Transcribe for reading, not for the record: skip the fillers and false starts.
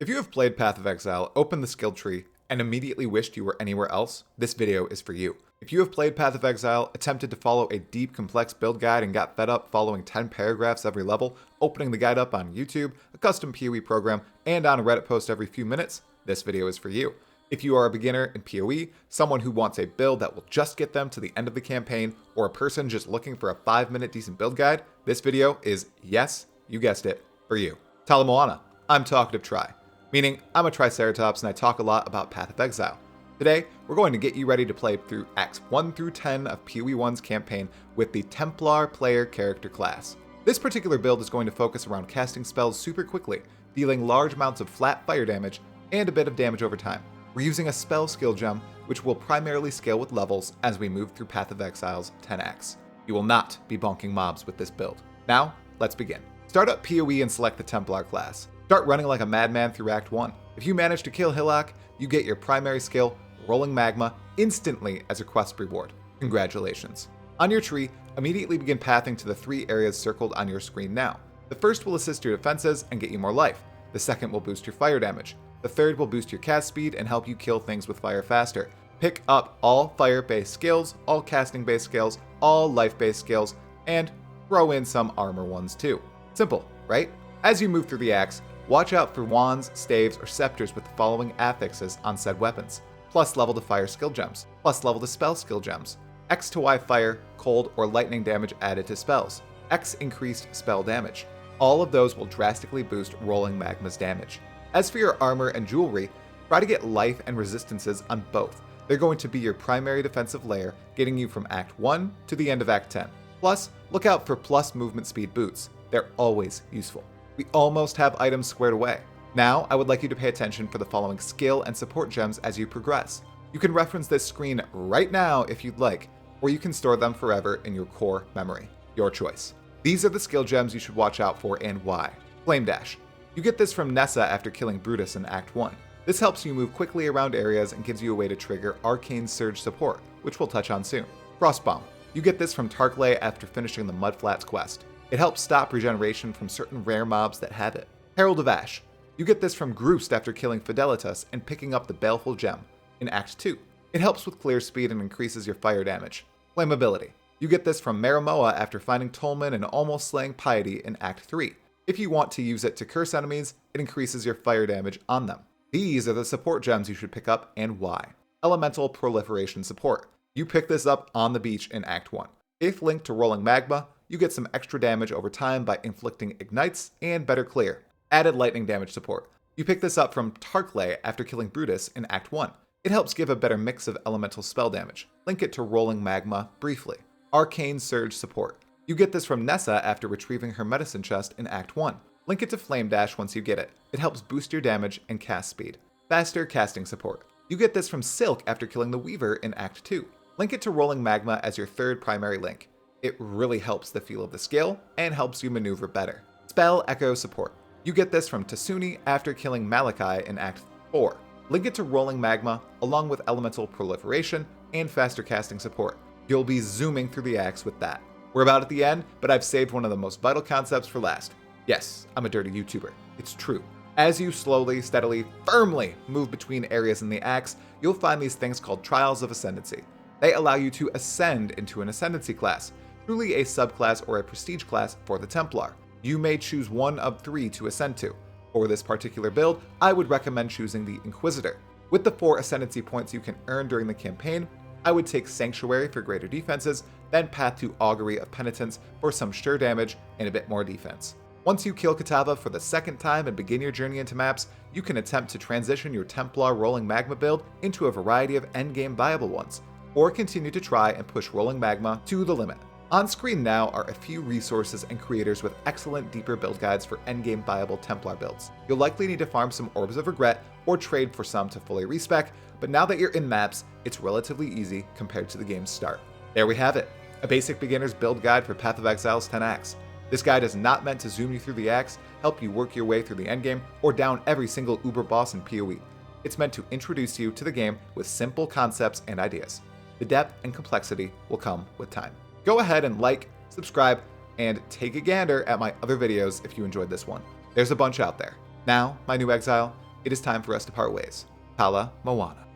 If you have played Path of Exile, opened the skill tree, and immediately wished you were anywhere else, this video is for you. If you have played Path of Exile, attempted to follow a deep, complex build guide, and got fed up following 10 paragraphs every level, opening the guide up on YouTube, a custom PoE program, and on a Reddit post every few minutes, this video is for you. If you are a beginner in PoE, someone who wants a build that will just get them to the end of the campaign, or a person just looking for a 5-minute decent build guide, this video is, yes, you guessed it, for you. Tala Moana, I'm Talkative Tri, meaning I'm a Triceratops and I talk a lot about Path of Exile. Today, we're going to get you ready to play through Acts 1 through 10 of PoE 1's campaign with the Templar player character class. This particular build is going to focus around casting spells super quickly, dealing large amounts of flat fire damage and a bit of damage over time. We're using a spell skill gem, which will primarily scale with levels as we move through Path of Exile's 10 acts. You will not be bonking mobs with this build. Now, let's begin. Start up PoE and select the Templar class. Start running like a madman through Act 1. If you manage to kill Hillock, you get your primary skill, Rolling Magma, instantly as a quest reward. Congratulations. On your tree, immediately begin pathing to the 3 areas circled on your screen now. The first will assist your defenses and get you more life. The second will boost your fire damage. The third will boost your cast speed and help you kill things with fire faster. Pick up all fire-based skills, all casting-based skills, all life-based skills, and throw in some armor ones too. Simple, right? As you move through the acts, watch out for wands, staves, or scepters with the following affixes on said weapons. Plus level to fire skill gems, plus level to spell skill gems. X to Y fire, cold, or lightning damage added to spells. X increased spell damage. All of those will drastically boost Rolling Magma's damage. As for your armor and jewelry, try to get life and resistances on both. They're going to be your primary defensive layer, getting you from Act 1 to the end of Act 10. Plus, look out for plus movement speed boots. They're always useful. We almost have items squared away. Now, I would like you to pay attention for the following skill and support gems as you progress. You can reference this screen right now if you'd like, or you can store them forever in your core memory. Your choice. These are the skill gems you should watch out for and why. Flame Dash. You get this from Nessa after killing Brutus in Act 1. This helps you move quickly around areas and gives you a way to trigger Arcane Surge support, which we'll touch on soon. Frostbomb. You get this from Tarklay after finishing the Mudflats quest. It helps stop regeneration from certain rare mobs that have it. Herald of Ash. You get this from Groost after killing Fidelitas and picking up the Baleful Gem in Act 2. It helps with clear speed and increases your fire damage. Flammability. You get this from Maramoa after finding Tolman and almost slaying Piety in Act 3. If you want to use it to curse enemies, it increases your fire damage on them. These are the support gems you should pick up and why. Elemental Proliferation Support. You pick this up on the beach in Act 1. If linked to Rolling Magma, you get some extra damage over time by inflicting ignites and better clear. Added lightning damage support. You pick this up from Tarklay after killing Brutus in Act 1. It helps give a better mix of elemental spell damage. Link it to Rolling Magma briefly. Arcane Surge support. You get this from Nessa after retrieving her medicine chest in Act 1. Link it to Flame Dash once you get it. It helps boost your damage and cast speed. Faster casting support. You get this from Silk after killing the Weaver in Act 2. Link it to Rolling Magma as your third primary link. It really helps the feel of the skill and helps you maneuver better. Spell Echo support. You get this from Tasuni after killing Malachi in Act 4. Link it to Rolling Magma along with Elemental Proliferation and faster casting support. You'll be zooming through the acts with that. We're about at the end, but I've saved one of the most vital concepts for last. Yes, I'm a dirty YouTuber. It's true. As you slowly, steadily, firmly move between areas in the acts, you'll find these things called Trials of Ascendancy. They allow you to ascend into an Ascendancy class, truly a subclass or a prestige class for the Templar. You may choose one of 3 to ascend to. For this particular build, I would recommend choosing the Inquisitor. With the 4 Ascendancy points you can earn during the campaign, I would take Sanctuary for greater defenses, then Path to Augury of Penitence for some sure damage and a bit more defense. Once you kill Kitava for the second time and begin your journey into maps, you can attempt to transition your Templar Rolling Magma build into a variety of endgame viable ones, or continue to try and push Rolling Magma to the limit. On screen now are a few resources and creators with excellent deeper build guides for endgame viable Templar builds. You'll likely need to farm some Orbs of Regret or trade for some to fully respec, but now that you're in maps, it's relatively easy compared to the game's start. There we have it, a basic beginner's build guide for Path of Exile's 10 acts. This guide is not meant to zoom you through the acts, help you work your way through the endgame, or down every single uber boss in PoE. It's meant to introduce you to the game with simple concepts and ideas. The depth and complexity will come with time. Go ahead and like, subscribe, and take a gander at my other videos if you enjoyed this one. There's a bunch out there. Now, my new exile, it is time for us to part ways. Pala Moana.